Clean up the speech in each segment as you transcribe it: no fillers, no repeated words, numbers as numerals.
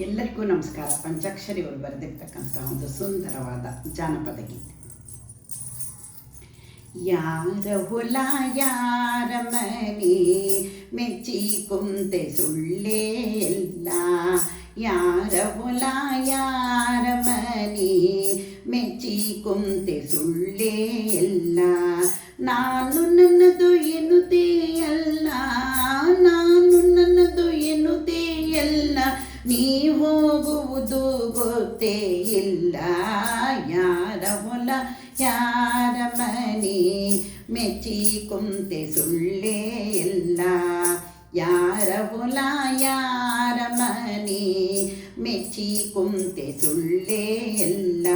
ಎಲ್ಲರಿಗೂ ನಮಸ್ಕಾರ. ಪಂಚಾಕ್ಷರಿ ಅವರು ಬರೆದಿರ್ತಕ್ಕಂಥ ಒಂದು ಸುಂದರವಾದ ಜಾನಪದ ಗೀತೆ. ಯಾರ ಹೊಲ ಯಾರ ಮನೆ ಮೆಚ್ಚಿ ಕುಂತೆ ಸುಳ್ಳೇ ಎಲ್ಲ, ಯಾರ ಹೊಲ ಯಾರ ಮನೆ ಮೆಚ್ಚಿ ಕುಂತೆ ಸುಳ್ಳೇ ಎಲ್ಲ, ನಾನು ನನ್ನದು ಎನ್ನುತ್ತೆಯಲ್ಲ, ನಾನು ನನ್ನದು ಎನ್ನುತ್ತೆಯಲ್ಲ, ನೀ ಹೋಗುವುದು ಗೊತ್ತೇ ಇಲ್ಲ, ಯಾರ ಹೊಲ ಯಾರ ಮನೆ ಮೆಚ್ಚಿ ಕುಂತೆ ಸುಳ್ಳೇ ಇಲ್ಲ, ಯಾರ ಹೊಲ ಯಾರ ಮನೆ ಮೆಚ್ಚಿ ಕುಂತೆ ಸುಳ್ಳೇ ಇಲ್ಲ.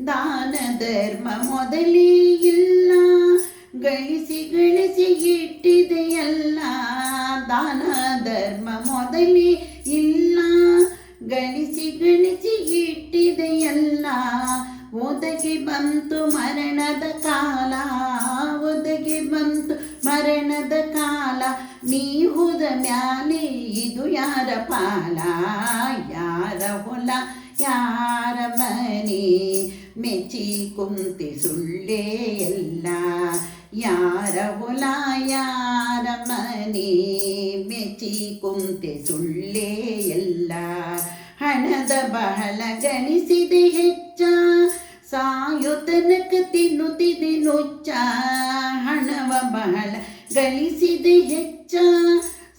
ದಾನ ಧರ್ಮ ಮೊದಲೇ ಇಲ್ಲ, ಗಳಿಸಿ ಗಳಿಸಿ ಇಟ್ಟಿದೆಯಲ್ಲ, ದಾನ ಧರ್ಮ ಮೊದಲೇ ಇಲ್ಲ, ಗಳಿಸಿ ಗಳಿಸಿ ಇಟ್ಟಿದೆಯಲ್ಲ, ಒದಗಿ ಬಂತು ಮರಣದ ಕಾಲ, ಒದಗಿ ಬಂತು ಮರಣದ ಕಾಲ, ನೀ ಹೋದ ಮ್ಯಾಲೆ ಇದು ಯಾರ ಪಾಲ, ಯಾರ ಹೊಲ ಯಾರ ಮನೆ ಮೆಚ್ಚಿ ಕುಂತೆ ಸುಳ್ಳೇ ಎಲ್ಲ, ಯಾರ ಹೊಲ ಯಾರ ಮನೆ ಮೆಚ್ಚಿ ಕುಂತೆ ಸುಳ್ಳೇ ಎಲ್ಲ. ಹಣದ ಬಹಳ ಗಳಿಸಿದೆ ಹೆಚ್ಚ, ಸಾಯೋ ತನಕ ತಿನ್ನುತ್ತಿದೆ ನುಚ್ಚ, ಹಣವ ಬಹಳ ಗಳಿಸಿದೆ ಹೆಚ್ಚ,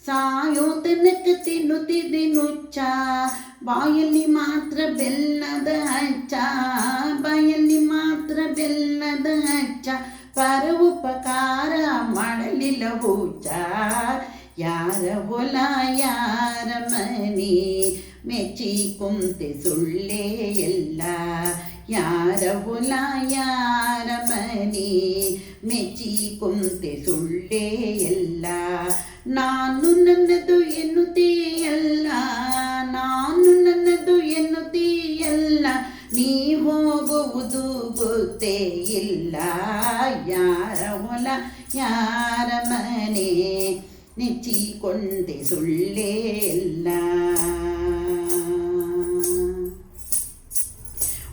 ಸಾಯೋ ತನಕ ತಿನ್ನುತ್ತಿದೆ ನುಚ್ಚ, ಬಾಯಲ್ಲಿ ಮಾತ್ರ ಬೆಲ್ಲದ ಹಚ್ಚ, ಬಾಯಲ್ಲಿ ಮಾತ್ರ ಬೆಲ್ಲದ ಹಚ್ಚ, ಪರ ಉಪಕಾರ ಮಾಡಲಿಲ್ಲ ಹುಚ್ಚ, ಯಾರ ಹೊಲ ಯಾರ ಮನೆ ಮೆಚ್ಚಿ ಕುಂತೆ ಸುಳ್ಳೇ ಎಲ್ಲ, ಯಾರ ಹೊಲ ಯಾರ ಮನೆ ಮೆಚ್ಚಿ ಕುಂತೆ ಸುಳ್ಳೇ ಎಲ್ಲ. ನಾನು ನನ್ನದು ಎನ್ನುತ್ತೆಯಲ್ಲ, ನಾನು ನನ್ನದು ಎನ್ನುತ್ತೆಯಲ್ಲ, ನೀ ಹೋಗುವುದು ಗೊತ್ತೇ ಇಲ್ಲ, ಯಾರ ಹೊಲ ಯಾರ ಮನೆ ನೆಚ್ಚಿಕೊಂಡೆ ಸುಳ್ಳೇ ಇಲ್ಲ.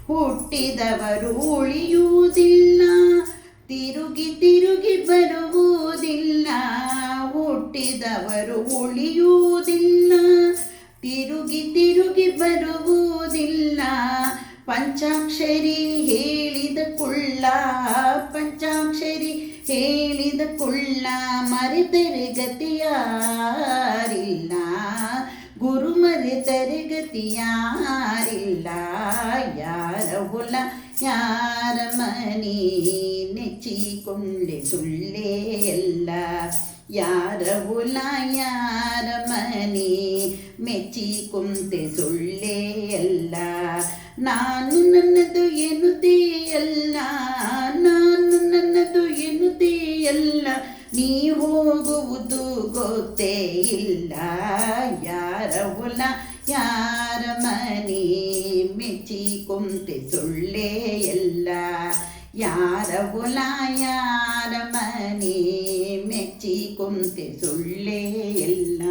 ಹುಟ್ಟಿದವರು ಉಳಿಯುವುದಿಲ್ಲ, ತಿರುಗಿ ತಿರುಗಿ ಬರುವುದಿಲ್ಲ, ಹುಟ್ಟಿದವರು ಉಳಿಯುವುದಿಲ್ಲ, ತಿರುಗಿ ತಿರುಗಿ ಬರುವುದಿಲ್ಲ, ಪಂಚಾಕ್ಷರಿ ಹೇಳಿದ ಕುಳ್ಳ, ಪಂಚಾಕ್ಷರಿ ಹೇಳಿದ ಕುಳ್ಳ, ಮರೆತರೆ ಗತಿಯಾರಿಲ್ಲ, ಗುರು ಮರೆತರೆ ಗತಿಯಾರಿಲ್ಲ, ಯಾರ ಹೊಲ ಯಾರ ಮನೆ ನೆಚ್ಚಿಕೊಂಡೆ ಸುಳ್ಳೇ ಎಲ್ಲ, ಯಾರ ಹೊಲ ಯಾರ ಮನೆ ಮೆಚ್ಚಿ ಕುಂತೆ ಸುಳ್ಳೇ ಎಲ್ಲ. ನಾನು ನನ್ನದು ಎನ್ನುತ್ತೆಯಲ್ಲ, ನಾನು ನನ್ನದು ಎನ್ನುತ್ತೆಯಲ್ಲ, ನೀ ಹೋಗುವುದು ಗೊತ್ತೇ ಇಲ್ಲ, ಯಾರ ಹೊಲ ಯಾರ ಮನೆ ಮೆಚ್ಚಿ ಕುಂತೆ ಸುಳ್ಳೇ ಎಲ್ಲ, ಯಾರ ಹೊಲ ಯಾರ ಮನೆ ಮೆಚ್ಚಿ ಕುಂತೆ ಸುಳ್ಳೇ ಎಲ್ಲ.